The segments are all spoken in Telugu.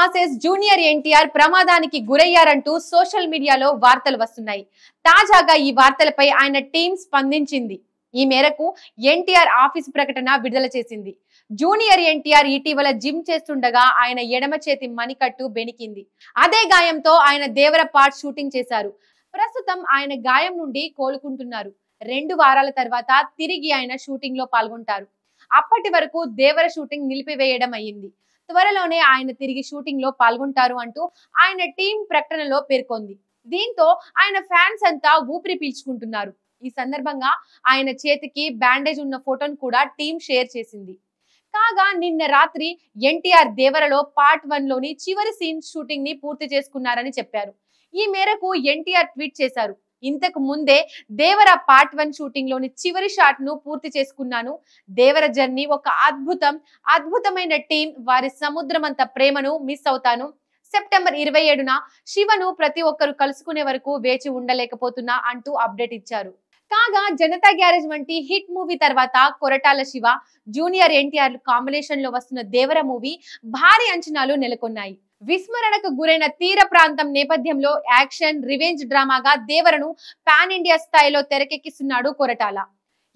బాసెస్ జూనియర్ ఎన్టీఆర్ ప్రమాదానికి గురయ్యారంటూ సోషల్ మీడియాలో వార్తలు వస్తున్నాయి. తాజాగా ఈ వార్తలపై ఆయన టీం స్పందించింది. ఈ మేరకు ఎన్టీఆర్ ఆఫీస్ ప్రకటన విడుదల చేసింది. జూనియర్ ఎన్టీఆర్ ఇటీవల జిమ్ చేస్తుండగా ఆయన ఎడమ చేతి మణికట్టు బెణికింది. అదే గాయంతో ఆయన దేవర పార్ట్ షూటింగ్ చేశారు. ప్రస్తుతం ఆయన గాయం నుండి కోలుకుంటున్నారు. 2 వారాల తర్వాత తిరిగి ఆయన షూటింగ్ లో పాల్గొంటారు. అప్పటి వరకు దేవర షూటింగ్ నిలిపివేయడం అయ్యింది. త్వరలోనే ఆయన తిరిగి షూటింగ్ లో పాల్గొంటారు అంటూ ఆయన టీం ప్రకటనలో పేర్కొంది. దీంతో ఆయన ఫ్యాన్స్ అంతా ఊపిరి పీల్చుకుంటున్నారు. ఈ సందర్భంగా ఆయన చేతికి బ్యాండేజ్ ఉన్న ఫోటోను కూడా టీం షేర్ చేసింది. కాగా నిన్న రాత్రి ఎన్టీఆర్ దేవరలో పార్ట్ 1 లోని చివరి సీన్ షూటింగ్ ని పూర్తి చేసుకున్నారని చెప్పారు. ఈ మేరకు ఎన్టీఆర్ ట్వీట్ చేశారు. ఇంతకు ముందే దేవర పార్ట్ 1 షూటింగ్ లోని చివరి షాట్ ను పూర్తి చేసుకున్నాను. దేవర జర్నీ ఒక అద్భుతమైన టీం, వారి సముద్రమంత ప్రేమను మిస్ అవుతాను. సెప్టెంబర్ 27న శివను ప్రతి ఒక్కరు కలుసుకునే వరకు వేచి ఉండలేకపోతున్నా అంటూ అప్డేట్ ఇచ్చారు. కాగా జనతా గ్యారేజ్ వంటి హిట్ మూవీ తర్వాత కొరటాల శివ, జూనియర్ ఎన్టీఆర్ కాంబినేషన్ లో వస్తున్న దేవర మూవీ భారీ అంచనాలు నెలకొన్నాయి. విస్మరణకు గురైన తీర ప్రాంతం నేపథ్యంలో యాక్షన్ రివెంజ్ డ్రామాగా దేవరను పాన్ ఇండియా స్థాయిలో తెరకెక్కిస్తున్నాడు కొరటాల.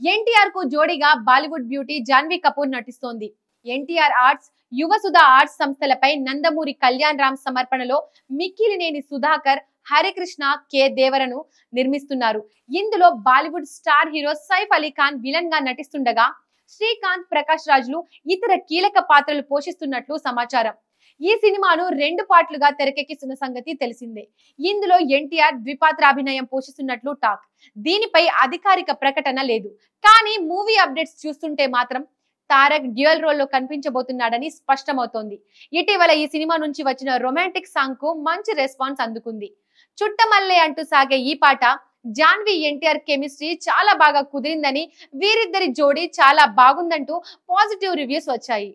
ఎన్టీఆర్ కు జోడీగా బాలీవుడ్ బ్యూటీ జాన్వీ కపూర్ నటిస్తోంది. ఎన్టీఆర్ ఆర్ట్స్, యువసుధ ఆర్ట్స్ సంస్థలపై నందమూరి కళ్యాణ్ రామ్ సమర్పణలో మిక్కిలినేని సుధాకర్, హరికృష్ణ కె దేవరను నిర్మిస్తున్నారు. ఇందులో Bollywood star hero Saif Ali Khan villain గా నటిస్తుండగా శ్రీకాంత్, ప్రకాష్ రాజులు ఇతర కీలక పాత్రలు పోషిస్తున్నట్లు సమాచారం. ఈ సినిమాను 2 పార్ట్లుగా తెరకెక్కిస్తున్న సంగతి తెలిసిందే. ఇందులో ఎన్టీఆర్ ద్విపాత్రాభినయం పోషిస్తున్నట్లు టాక్. దీనిపై అధికారిక ప్రకటన లేదు. కానీ మూవీ అప్డేట్స్ చూస్తుంటే మాత్రం తారక్ డ్యూయల్ రోల్ లో కనిపించబోతున్నాడని స్పష్టమవుతోంది. ఇటీవల ఈ సినిమా నుంచి వచ్చిన రొమాంటిక్ సాంగ్ కు మంచి రెస్పాన్స్ అందుకుంది. చుట్టమల్లే అంటూ సాగే ఈ పాట జాన్వీ ఎన్టీఆర్ కెమిస్ట్రీ చాలా బాగా కుదిరిందని, వీరిద్దరి జోడీ చాలా బాగుందంటూ పాజిటివ్ రివ్యూస్ వచ్చాయి.